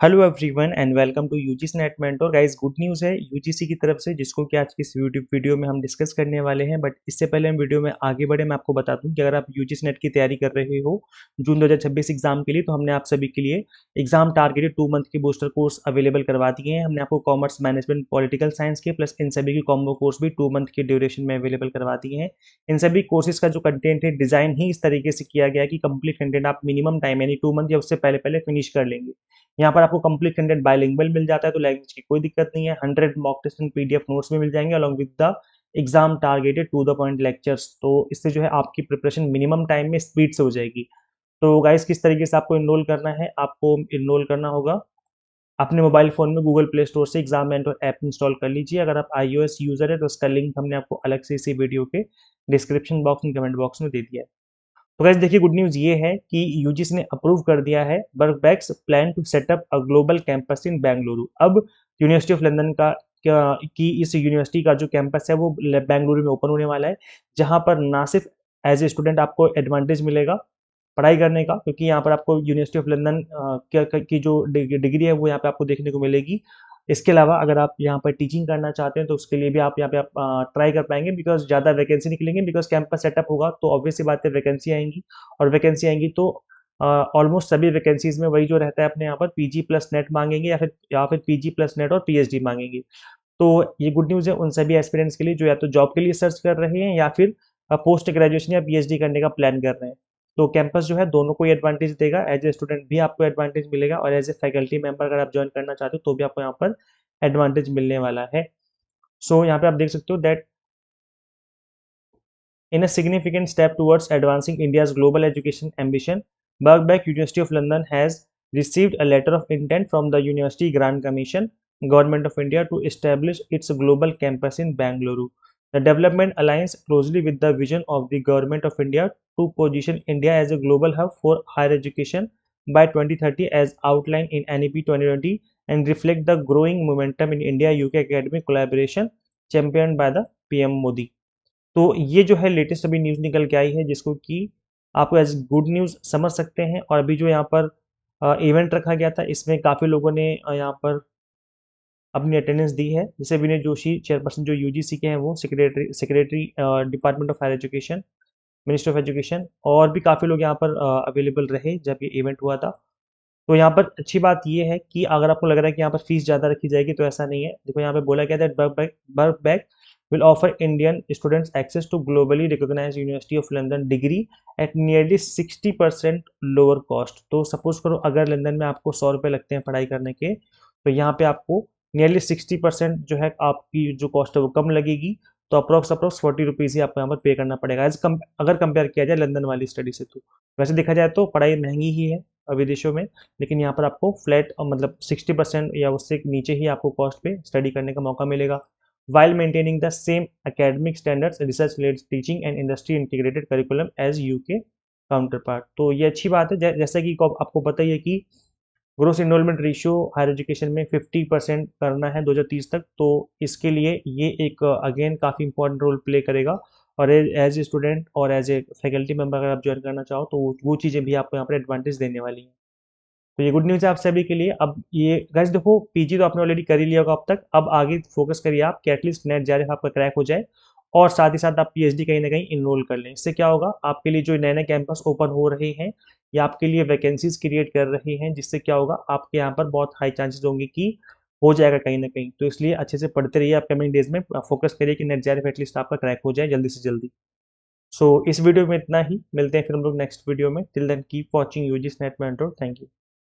Hello everyone and welcome to UGC NET mentor guys. Good news है UGC की तरफ से, जिसको कि आज की इस वीडियो में हम डिस्कस करने वाले हैं। बट इससे पहले हम वीडियो में आगे बढ़े, मैं आपको बता दूं कि अगर आप यूजीसी नेट की तैयारी कर रहे हो जून 2026 एग्जाम के लिए, तो हमने आप सभी के लिए एग्जाम टारगेटेड 2 मंथ की बूस्टर कोर्स अवेलेबल करवा दिए हैं। हमने आपको कॉमर्स, मैनेजमेंट, पॉलिटिकल साइंस के प्लस इन सभी की कॉम्बो कोर्स भी 2 मंथ के ड्यूरेशन में अवेलेबल करवा दिए हैं। इन सभी कोर्सेज का जो कंटेंट है, डिजाइन ही इस तरीके से किया गया है कि कंप्लीट कंटेंट आप मिनिमम टाइम यानी 2 मंथ या उससे पहले पहले फिनिश कर लेंगे। यहाँ पर आपको कंप्लीट कंटेंट बायलिंगुअल मिल जाता है, तो लैंग्वेज की कोई दिक्कत नहीं है। 100 mock test and PDF notes भी मिल जाएंगे along with the exam targeted to the point lectures. तो इससे जो है आपकी प्रिपरेशन मिनिमम टाइम में स्पीड से हो जाएगी। तो गाइस, किस तरीके से आपको इनरोल करना है? आपको इनरोल करना होगा अपने मोबाइल फोन में गूगल प्ले स्टोर से एग्जाम मेंटर ऐप इंस्टॉल कर लीजिए। अगर आप iOS यूजर है तो उसका लिंक हमने आपको अलग से इसी वीडियो के description box and comment box में दे दिया है। तो गाइस देखिए, गुड न्यूज़ ये है कि यूजीसी ने अप्रूव कर दिया है Birkbeck's plan to set up a global campus in Bengaluru. अब यूनिवर्सिटी ऑफ लंदन का की इस यूनिवर्सिटी का जो कैंपस है वो बेंगलुरु में ओपन होने वाला है, जहां पर ना सिर्फ एज ए स्टूडेंट आपको एडवांटेज मिलेगा पढ़ाई करने का, क्योंकि यहाँ पर आपको यूनिवर्सिटी ऑफ लंदन की जो डिग्री है वो यहाँ पे आपको देखने को मिलेगी। इसके अलावा अगर आप यहाँ पर टीचिंग करना चाहते हैं तो उसके लिए भी आप यहाँ पे आप ट्राई कर पाएंगे, बिकॉज ज़्यादा वैकेंसी निकलेंगे। बिकॉज कैंपस सेटअप होगा तो ऑब्वियस सी बात है वैकेंसी आएंगी, और वैकेंसी आएंगी तो ऑलमोस्ट सभी वैकेंसीज में वही जो रहता है अपने यहाँ पर पीजी प्लस नेट मांगेंगे, या फिर पीजी प्लस नेट और पीएचडी मांगेंगे। तो ये गुड न्यूज़ है उन सभी एस्पिरेंट्स के लिए जो या तो जॉब के लिए सर्च कर रहे हैं या फिर पोस्ट ग्रेजुएशन या पीएचडी करने का प्लान कर रहे हैं। तो कैंपस जो है दोनों को एडवांटेज देगा। एज ए स्टूडेंट भी आपको एडवांटेज मिलेगा, और एज ए फैकल्टी मेंबर अगर आप ज्वाइन करना चाहते हो तो भी आपको यहाँ पर एडवांटेज मिलने वाला है। सो यहाँ पे आप देख सकते हो that in a significant step towards advancing India's global education ambition, Birkbeck University of London has received a letter of intent from the University Grant Commission, Government of India, to establish its global campus in Bangalore. The development aligns closely with the vision of the Government of India to position India as a global hub for higher education by 2030 as outlined in NEP 2020, and reflect the growing momentum in India-UK academic collaboration championed by the PM Modi. तो ये जो है latest अभी news निकल के आई है, जिसको कि आप एज गुड न्यूज़ समझ सकते हैं। और अभी जो यहाँ पर इवेंट रखा गया था, इसमें काफ़ी लोगों ने यहाँ पर अपनी अटेंडेंस दी है। जैसे विनय जोशी चेयरपर्सन जो यूजीसी के हैं, वो secretary department of higher education, minister of education, और भी काफ़ी लोग यहाँ पर अवेलेबल रहे जब ये इवेंट हुआ था। तो यहाँ पर अच्छी बात ये है कि अगर आपको लग रहा है कि यहाँ पर फीस ज़्यादा रखी जाएगी, तो ऐसा नहीं है। देखो यहाँ पे बोला गया था बर्कबैक will offer Indian students access to globally recognized University of London degree at nearly 60% lower cost। तो सपोज करो अगर लंदन में आपको 100 रुपये लगते हैं पढ़ाई करने के, तो यहाँ पे आपको नियरली 60% जो है आपकी जो कॉस्ट है वो कम लगेगी। तो अप्रोक्स 40 रुपीज़ ही आपको यहाँ पर पे करना पड़ेगा अगर कंपेयर किया जाए लंदन वाली स्टडी से। तो वैसे देखा जाए तो पढ़ाई महंगी ही है विदेशों में, लेकिन यहाँ पर आपको फ्लैट मतलब 60% या उससे नीचे ही आपको कॉस्ट पे स्टडी करने का मौका मिलेगा, while maintaining the same academic standards, research-led teaching and industry-integrated curriculum as UK counterpart। तो ये अच्छी बात है। जैसा कि आपको पता ही है कि gross enrolment ratio higher education में 50% करना है 2030 तक। तो इसके लिए ये एक अगेन काफ़ी इंपॉर्टेंट रोल प्ले करेगा। और एज ए स्टूडेंट और एज ए फैकल्टी मेंबर अगर आप ज्वाइन करना चाहो तो वो चीज़ें भी आपको यहाँ पर एडवांटेज देने वाली हैं। तो ये गुड न्यूज़ है आप सभी के लिए। अब ये गाइस देखो, पीजी तो आपने ऑलरेडी कर ही लिया होगा अब तक। अब आगे फोकस करिए आप कि एटलीस्ट नेट जेआरएफ आपका क्रैक हो जाए, और साथ ही साथ आप पीएचडी कहीं ना कहीं इनरोल कर लें। इससे क्या होगा, आपके लिए जो नए नए कैंपस ओपन हो रहे हैं या आपके लिए वैकेंसीज क्रिएट कर रहे हैं, जिससे क्या होगा आपके यहाँ पर बहुत हाई चांसेस होंगे कि हो जाएगा कहीं ना कहीं। तो इसलिए अच्छे से पढ़ते रहिए, अपकमिंग डेज में फोकस करिए कि नेट जेआरएफ एटलीस्ट आपका क्रैक हो जाए जल्दी से जल्दी। सो इस वीडियो में इतना ही, मिलते हैं फिर हम लोग नेक्स्ट वीडियो में। Till then keep watching UGC NET mentor. Thank you.